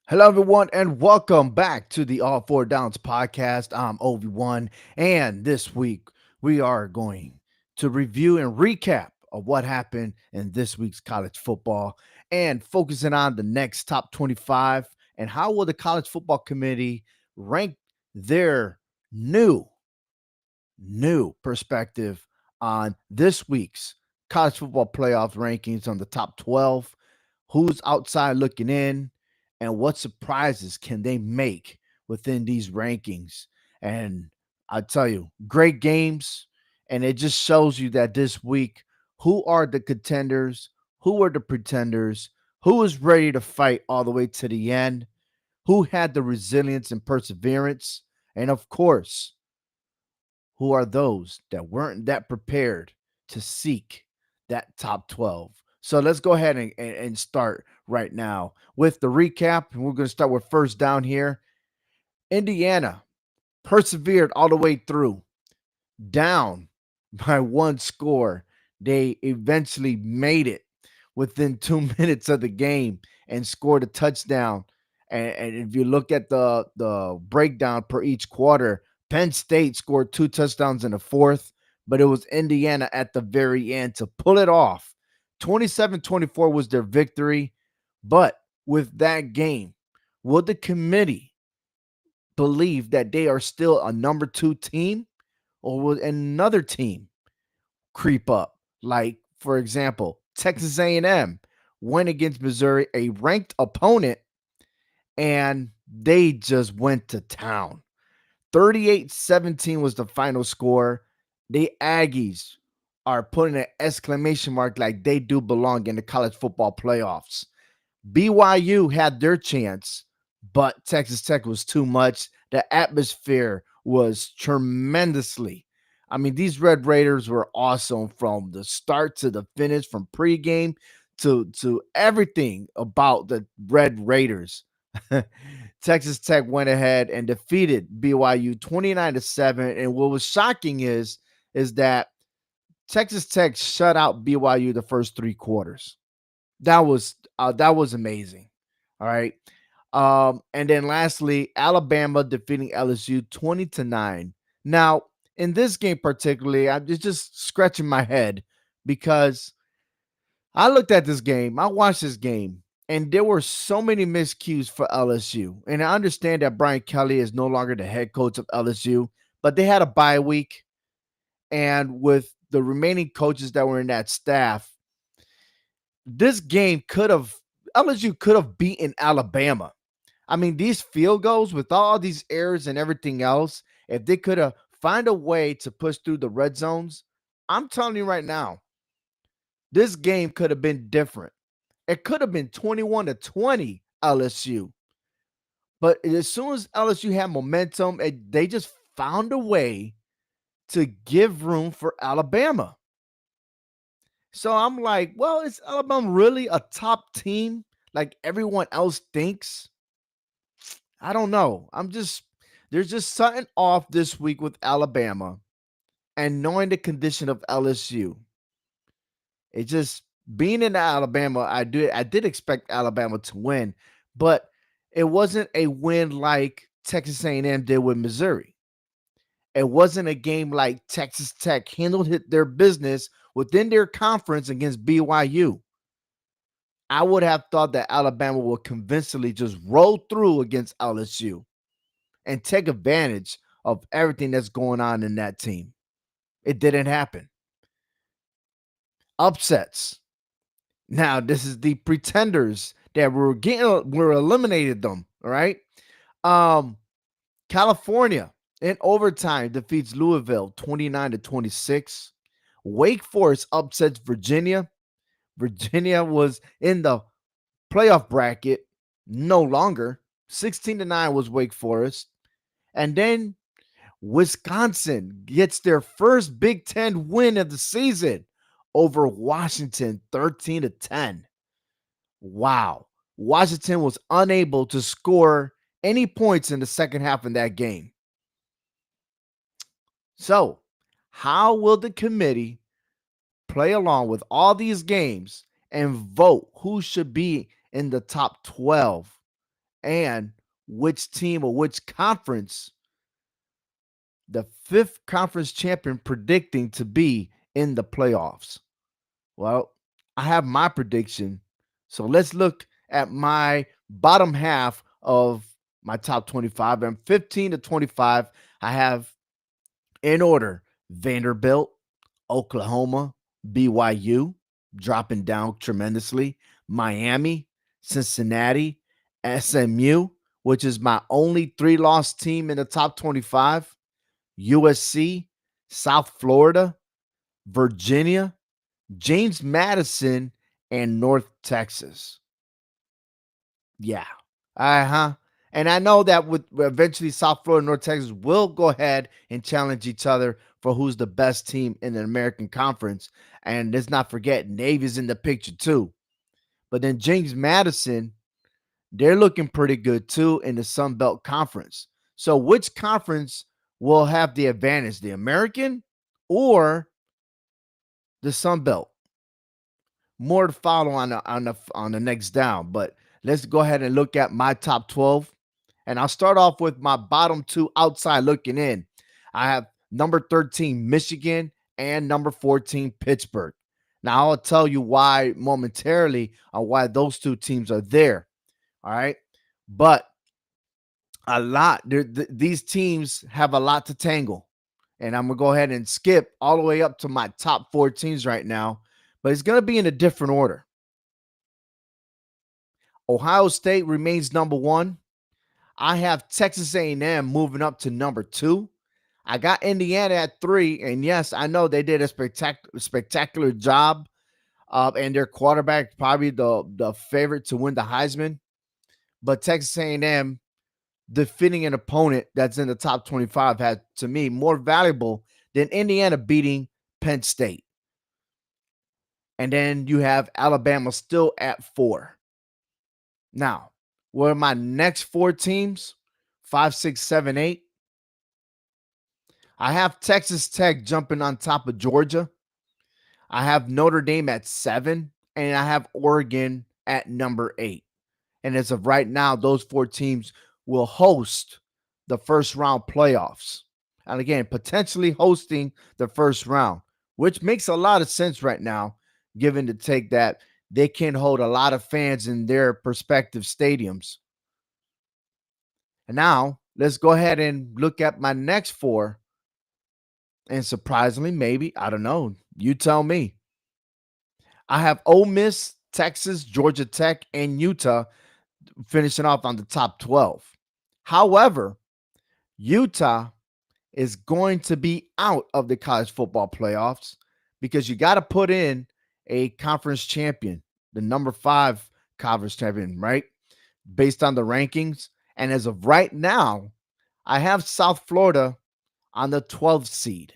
Hello, everyone, and welcome back to the All Four Downs podcast. I'm Obi-Wan, and this week we are going to review and recap of what happened in this week's college football and focusing on the next top 25 and how will the college football committee rank their new perspective on this week's college football playoff rankings on the top 12, who's outside looking in, and what surprises can they make within these rankings. And I tell you, great games. And it just shows you that this week, who are the contenders, who are the pretenders, who is ready to fight all the way to the end, who had the resilience and perseverance, and of course, who are those that weren't that prepared to seek that top 12. So let's go ahead and start right now with the recap. And we're going to start with first down here. Indiana persevered all the way through, down by one score. They eventually made it within 2 minutes of the game and scored a touchdown. And if you look at the breakdown per each quarter, Penn State scored two touchdowns in the fourth, but it was Indiana at the very end to pull it off. 27-24 was their victory. But with that game, will the committee believe that they are still a number two team, or will another team creep up? Like, for example, Texas A&M went against Missouri, a ranked opponent, and they just went to town. 38-17 was the final score. The Aggies are putting an exclamation mark like they do belong in the college football playoffs. BYU had their chance, but Texas Tech was too much. The atmosphere was tremendously. I mean, these Red Raiders were awesome from the start to the finish, from pregame to everything about the Red Raiders. Texas Tech went ahead and defeated BYU 29-7. And what was shocking is that Texas Tech shut out BYU the first three quarters. That was amazing. All right. And then lastly, Alabama defeating LSU 20-9. Now, in this game particularly, I'm just scratching my head because I looked at this game, I watched this game, and there were so many miscues for LSU. And I understand that Brian Kelly is no longer the head coach of LSU, but they had a bye week. And with the remaining coaches that were in that staff, this game LSU could have beaten Alabama. I mean, these field goals with all these errors and everything else, if they could have find a way to push through the red zones, I'm telling you right now, this game could have been different. It could have been 21-20 LSU. But as soon as LSU had momentum, they just found a way to give room for Alabama. So I'm like, well, is Alabama really a top team like everyone else thinks? I don't know. There's just something off this week with Alabama and knowing the condition of LSU. It just being in Alabama, I did expect Alabama to win, but it wasn't a win like Texas A&M did with Missouri. It wasn't a game like Texas Tech handled their business within their conference against BYU. I would have thought that Alabama would convincingly just roll through against LSU and take advantage of everything that's going on in that team. It didn't happen. Upsets. Now, this is the pretenders that were eliminated them. All right. Um, California in overtime defeats Louisville 29-26. Wake Forest upsets Virginia. Virginia was in the playoff bracket no longer. 16-9 was Wake Forest. And then Wisconsin gets their first Big Ten win of the season over Washington 13-10. Wow. Washington was unable to score any points in the second half in that game. So, how will the committee play along with all these games and vote who should be in the top 12 and which team or which conference the fifth conference champion predicting to be in the playoffs. Well, I have my prediction. So let's look at my bottom half of my top 25. And 15 to 25, I have in order Vanderbilt, Oklahoma, BYU, dropping down tremendously, Miami, Cincinnati, SMU, which is my only three-loss team in the top 25, USC, South Florida, Virginia, James Madison, and North Texas. Yeah. Uh-huh. And I know that with eventually South Florida and North Texas will go ahead and challenge each other for who's the best team in the American Conference. And let's not forget, Navy's in the picture too. But then James Madison, they're looking pretty good too in the Sun Belt Conference. So which conference will have the advantage, the American or the Sun Belt? More to follow on the next down, but let's go ahead and look at my top 12. And I'll start off with my bottom two outside looking in. I have number 13, Michigan, and number 14, Pittsburgh. Now, I'll tell you why momentarily on why those two teams are there. All right. But these teams have a lot to tangle. And I'm going to go ahead and skip all the way up to my top four teams right now. But it's going to be in a different order. Ohio State remains number one. I have Texas A&M moving up to number two. I got Indiana at three, and yes, I know they did a spectacular job, and their quarterback probably the favorite to win the Heisman. But Texas A&M defeating an opponent that's in the top 25 had, to me, more valuable than Indiana beating Penn State. And then you have Alabama still at four. Now, what are my next four teams? 5, 6, 7, 8. I have Texas Tech jumping on top of Georgia. I have Notre Dame at 7, and I have Oregon at number 8. And as of right now, those four teams will host the first round playoffs. And again, potentially hosting the first round, which makes a lot of sense right now, given the take that they can hold a lot of fans in their prospective stadiums. And now let's go ahead and look at my next four. And surprisingly, maybe, I don't know. You tell me. I have Ole Miss, Texas, Georgia Tech, and Utah finishing off on the top 12. However, Utah is going to be out of the college football playoffs because you got to put in a conference champion, the number 5 conference champion, right? Based on the rankings. And as of right now, I have South Florida on the 12th seed.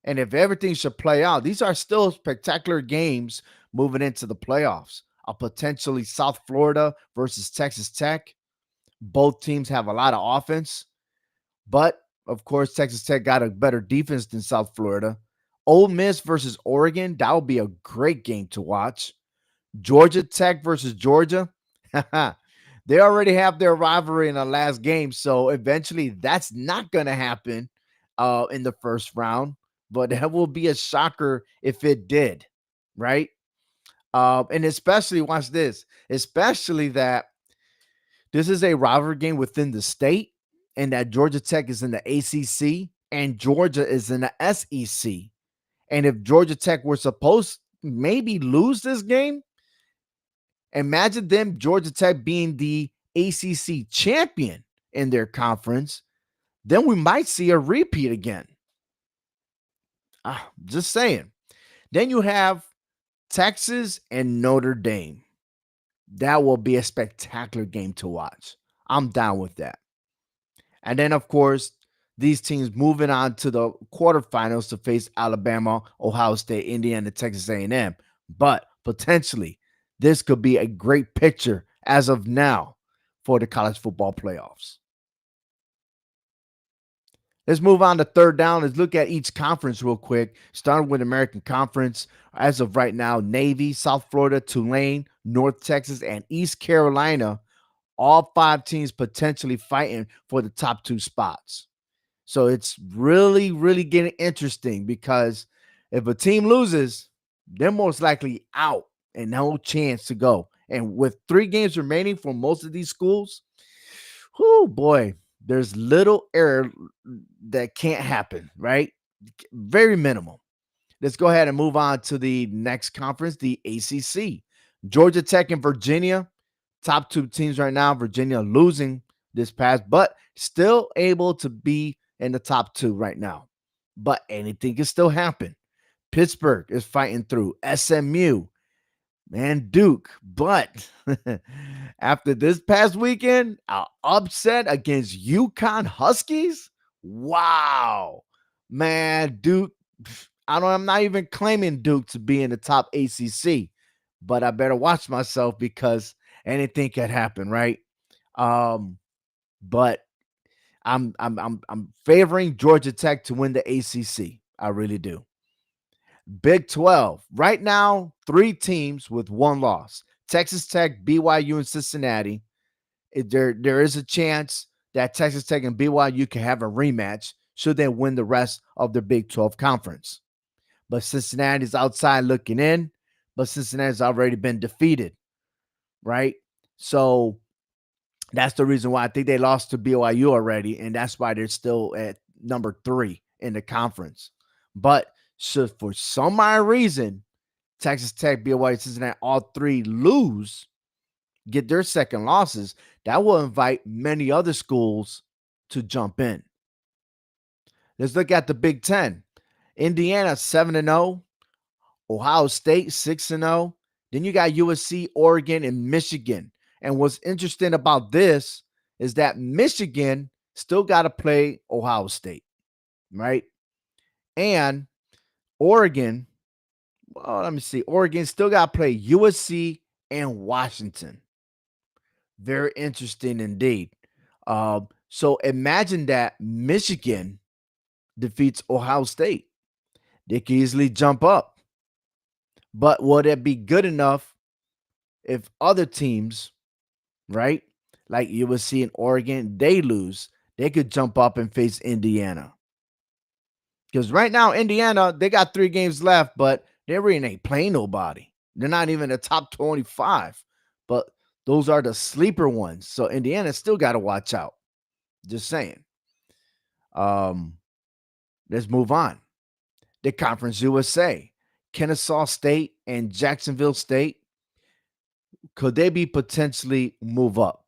And if everything should play out, these are still spectacular games moving into the playoffs. A potentially South Florida versus Texas Tech. Both teams have a lot of offense, but of course, Texas Tech got a better defense than South Florida. Ole Miss versus Oregon, that would be a great game to watch. Georgia Tech versus Georgia. They already have their rivalry in the last game, so eventually that's not going to happen in the first round. But that will be a shocker if it did, right? And especially, watch this, especially that this is a rivalry game within the state and that Georgia Tech is in the ACC and Georgia is in the SEC. And if Georgia Tech were supposed to maybe lose this game, imagine them, Georgia Tech, being the ACC champion in their conference, then we might see a repeat again. Just saying. Then you have Texas and Notre Dame. That will be a spectacular game to watch. I'm down with that. And then, of course, these teams moving on to the quarterfinals to face Alabama, Ohio State, Indiana, Texas A&M. But potentially, this could be a great picture as of now for the college football playoffs. Let's move on to third down. Let's look at each conference real quick. Starting with American Conference. As of right now, Navy, South Florida, Tulane, North Texas, and East Carolina All five teams potentially fighting for the top two spots. So it's really, really getting interesting because if a team loses, they're most likely out and no chance to go. And with 3 games remaining for most of these schools, whoo boy, there's little error that can't happen, right? Very minimal. Let's go ahead and move on to the next conference, the ACC. Georgia Tech and Virginia, top two teams right now. Virginia losing this past, but still able to be in the top two right now. But anything can still happen. Pittsburgh is fighting through. SMU, man, Duke. But after this past weekend, an upset against UConn Huskies. Wow, man, Duke. I'm not even claiming Duke to be in the top ACC, but I better watch myself because anything could happen, right? But I'm favoring Georgia Tech to win the ACC. I really do. Big 12. Right now, 3 teams with 1 loss. Texas Tech, BYU, and Cincinnati. There is a chance that Texas Tech and BYU can have a rematch should they win the rest of their Big 12 conference. But Cincinnati's outside looking in, but Cincinnati's already been defeated, right? So that's the reason why I think they lost to BYU already, and that's why they're still at number 3 in the conference. But should for some odd reason Texas Tech, BYU, Cincinnati, all 3 lose, get their second losses, that will invite many other schools to jump in. Let's look at the Big Ten. Indiana 7-0, Ohio State 6-0. Then you got USC, Oregon, and Michigan. And what's interesting about this is that Michigan still got to play Ohio State, right? And Oregon, well, let me see. Oregon still got to play USC and Washington. Very interesting indeed. So imagine that Michigan defeats Ohio State. They can easily jump up. But would it be good enough if other teams, right, like USC and Oregon, they lose? They could jump up and face Indiana. Because right now, Indiana, they got 3 games left, but they really ain't playing nobody. They're not even the top 25. But those are the sleeper ones. So Indiana still got to watch out. Just saying. Let's move on. The Conference USA, Kennesaw State and Jacksonville State. Could they be potentially move up?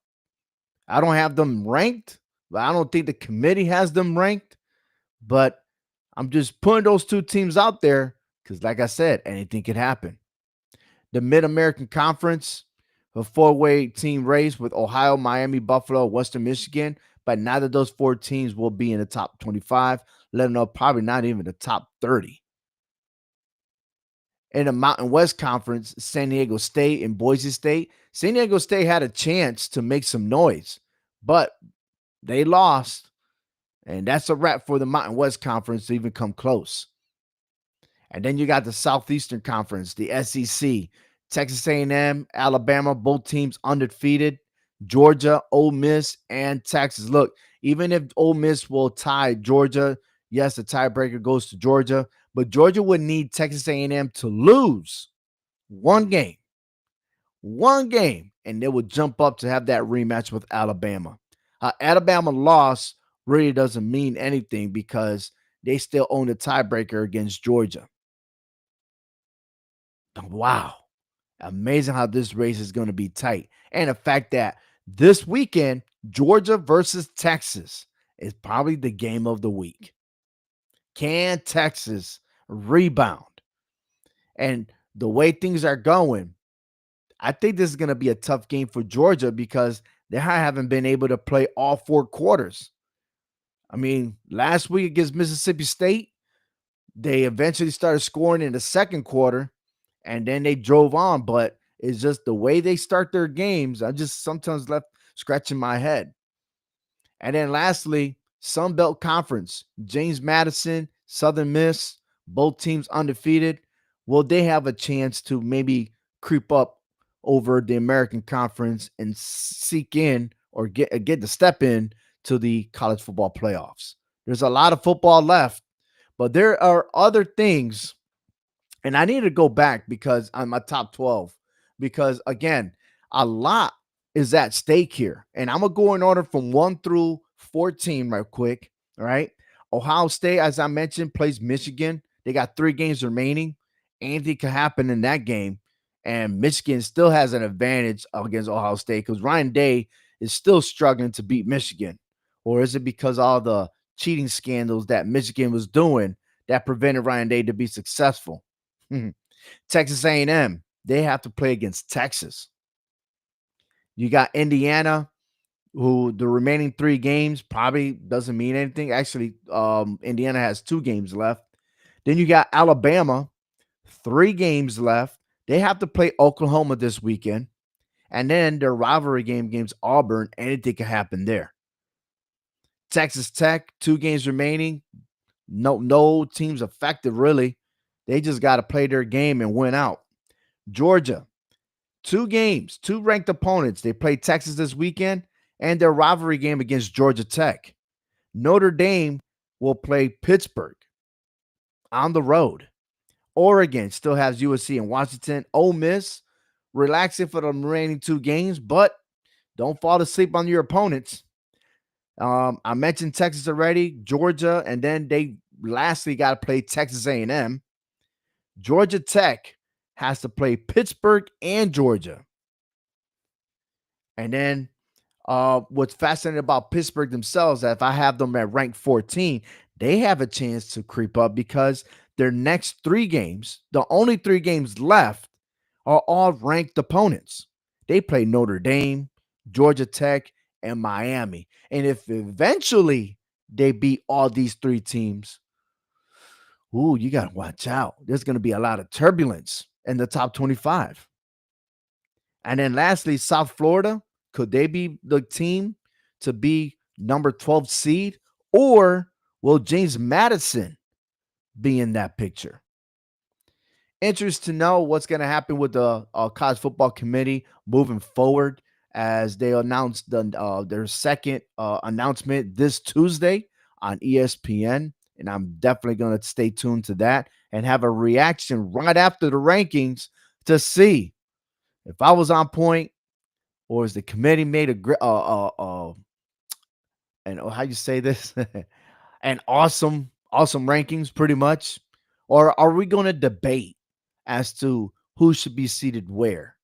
I don't have them ranked, but I don't think the committee has them ranked. But I'm just putting those 2 teams out there because, like I said, anything could happen. The Mid-American Conference, a 4-way team race with Ohio, Miami, Buffalo, Western Michigan, but neither of those 4 teams will be in the top 25, let alone probably not even the top 30. In the Mountain West Conference, San Diego State and Boise State. San Diego State had a chance to make some noise, but they lost, and that's a wrap for the Mountain West Conference to even come close. And then you got the Southeastern Conference, the SEC, Texas A&M, Alabama, both teams undefeated. Georgia, Ole Miss, and Texas. Look, even if Ole Miss will tie Georgia, yes, the tiebreaker goes to Georgia, but Georgia would need Texas A&M to lose one game, and they would jump up to have that rematch with Alabama. Alabama loss really doesn't mean anything because they still own the tiebreaker against Georgia. Wow. Amazing how this race is going to be tight. And the fact that this weekend, Georgia versus Texas is probably the game of the week. Can Texas rebound? And the way things are going, I think this is going to be a tough game for Georgia because they haven't been able to play all 4 quarters. I mean, last week against Mississippi State, they eventually started scoring in the second quarter, and then they drove on. But it's just the way they start their games. I just sometimes left scratching my head. And then lastly, Sun Belt Conference, James Madison, Southern Miss, both teams undefeated. Will they have a chance to maybe creep up over the American Conference and seek in or get the step in to the college football playoffs. There's a lot of football left, but there are other things, and I need to go back because on my top 12, because again, a lot is at stake here. And I'm gonna go in order from 1 through 14 right quick. All right. Ohio State, as I mentioned, plays Michigan. They got 3 games remaining. Anything can happen in that game. And Michigan still has an advantage against Ohio State because Ryan Day is still struggling to beat Michigan. Or is it because all the cheating scandals that Michigan was doing that prevented Ryan Day to be successful? Texas A&M, they have to play against Texas. You got Indiana, who the remaining 3 games probably doesn't mean anything. Actually, Indiana has 2 games left. Then you got Alabama, 3 games left. They have to play Oklahoma this weekend. And then their rivalry game against Auburn, anything can happen there. Texas Tech, 2 games remaining. No teams affected, really. They just got to play their game and win out. Georgia, 2 games, 2 ranked opponents. They play Texas this weekend and their rivalry game against Georgia Tech. Notre Dame will play Pittsburgh on the road. Oregon still has USC and Washington. Ole Miss, relaxing for the remaining 2 games, but don't fall asleep on your opponents. I mentioned Texas already, Georgia, and then they lastly got to play Texas A&M. Georgia Tech has to play Pittsburgh and Georgia. And then what's fascinating about Pittsburgh themselves, that if I have them at rank 14, they have a chance to creep up because their next 3 games, the only 3 games left, are all ranked opponents. They play Notre Dame, Georgia Tech, and Miami. And if eventually they beat all these 3 teams, ooh, you got to watch out. There's going to be a lot of turbulence in the top 25. And then lastly, South Florida, could they be the team to be number 12 seed? Or will James Madison be in that picture? Interest to know what's going to happen with the college football committee moving forward as they announced their second announcement this Tuesday on ESPN. And I'm definitely going to stay tuned to that and have a reaction right after the rankings to see if I was on point or is the committee made and how you say this an awesome rankings pretty much, or are we going to debate as to who should be seated where?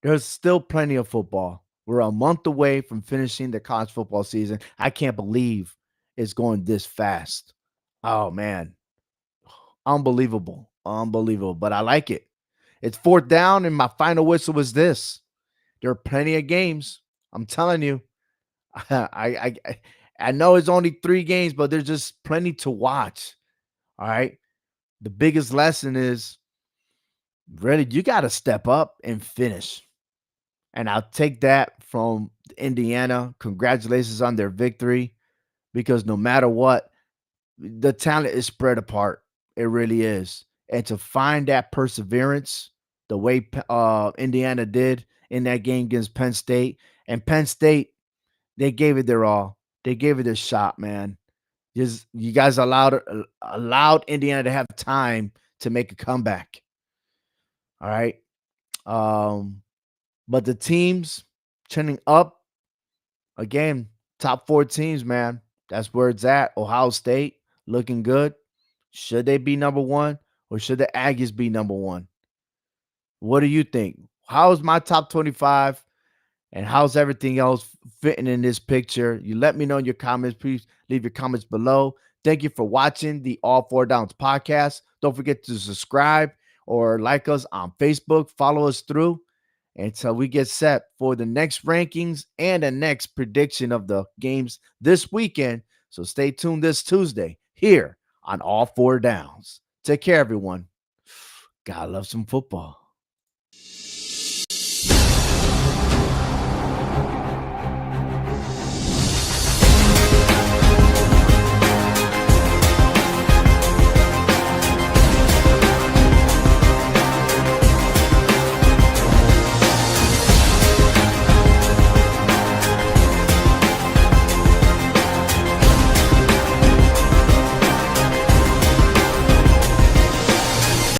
There's still plenty of football. We're a month away from finishing the college football season. I can't believe it's going this fast. Oh man, unbelievable, but I like it. It's 4th down and my final whistle was this: there are plenty of games, I'm telling you. I know it's only 3 games, but there's just plenty to watch. All right. The biggest lesson is really you got to step up and finish. And I'll take that from Indiana. Congratulations on their victory because no matter what, the talent is spread apart. It really is. And to find that perseverance the way Indiana did in that game against Penn State, and Penn State, they gave it their all. They gave it a shot, man. Just you guys allowed Indiana to have time to make a comeback. All right. Um, but the teams trending up again, top 4 teams, man. That's where it's at. Ohio State looking good. Should they be number 1 or should the Aggies be number 1? What do you think? How's my top 25? And how's everything else fitting in this picture? You let me know in your comments. Please leave your comments below. Thank you for watching the All Four Downs podcast. Don't forget to subscribe or like us on Facebook. Follow us through until we get set for the next rankings and the next prediction of the games this weekend. So stay tuned this Tuesday here on All Four Downs. Take care, everyone. God love some football.